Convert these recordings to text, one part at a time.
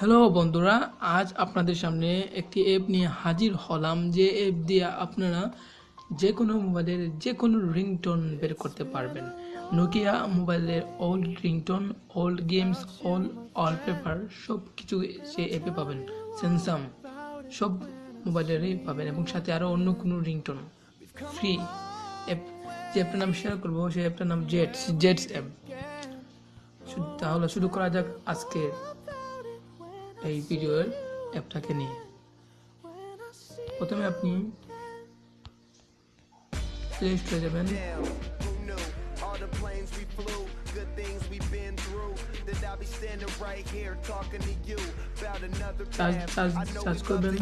Hello বন্ধুরা, আজ আপনাদের সামনে একটি অ্যাপ নিয়ে হাজির হলাম। যে অ্যাপ দিয়ে আপনারা যে কোনো মোবাইলের যে কোনো রিংটোন বের করতে পারবেন। নোকিয়া মোবাইলের old ringtone, old games, wallpaper সব কিছু সে অ্যাপে পাবেন। স্যামসাং সব মোবাইলেরই পাবেন এবং সাথে আরও অন্য কোনো রিংটোন ফ্রি অ্যাপ। যে অ্যাপটার নাম শেয়ার করবো সেই অ্যাপটার নাম জেটস অ্যাপ। তাহলে শুরু করা যাক আজকে এই ভিডিওর অ্যাপটাকে নিয়ে। প্রথমে আপনি প্লে স্টোরে যাবেন, সার্চ করবেন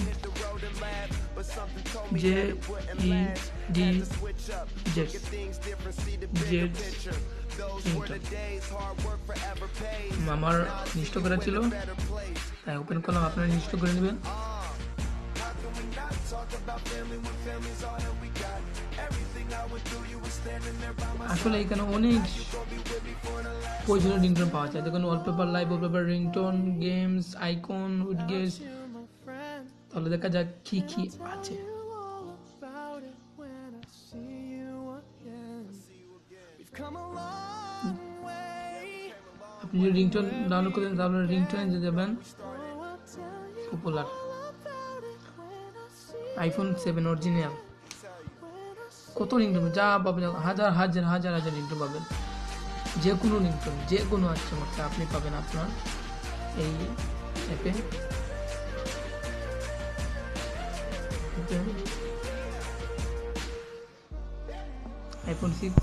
আমার ইনস্টল করা ছিল তাই ওপেন করলাম। আপনারা ইনস্টল করে নেবেন। আসলে এখানে অনেক প্রয়োজনীয় রিংটোন পাওয়া যায়। দেখুন wallpaper, live wallpaper, ringtone, games, icon, widgets. তাহলে দেখা যাক কি কি আছে। আপনি যদি রিংটোন ডাউনলোড করেন তাহলে রিংটোনে যাবেন পপুলার আইফোন 7 অরিজিনাল। কত রিংটোন যা পাবেন, হাজার হাজার হাজার হাজার রিংটোন পাবেন। যে কোনো রিংটোন, যে কোনো আচ্ছা আপনি পাবেন আপনার এই অ্যাপে। আইফোন 6,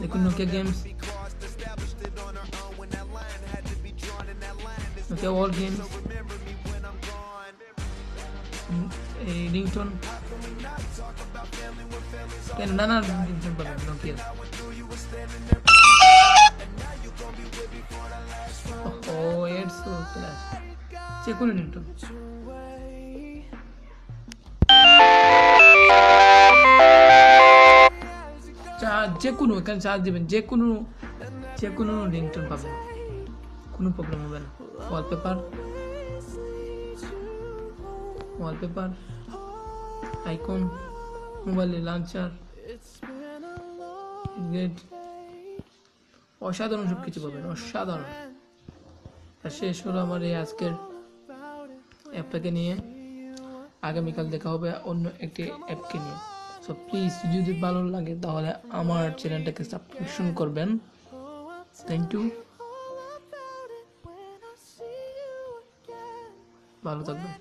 দেখুন নোকিয়া গেমস, নোকিয়া ওয়াল গেমস, এই রিংটোন, নানা রিংটোন পাবেন নোকিয়া। যে কোনো রিংটোন যে কোনো এখানে চার্জ দেবেন, যে কোনো রিংটোন পাবেন, কোনো প্রবলেম হবে না। ওয়ালপেপার, আইকন, মোবাইলের লঞ্চার, অসাধারণ সব কিছু পাবেন, অসাধারণ। শেষ হলো আমার এই আজকের অ্যাপটাকে নিয়ে। আগামীকাল দেখা হবে অন্য একটি অ্যাপকে নিয়ে। সো প্লিজ, যদি ভালো লাগে তাহলে আমার চ্যানেলটাকে সাবস্ক্রিপশন করবেন। থ্যাংক ইউ, ভালো থাকবেন।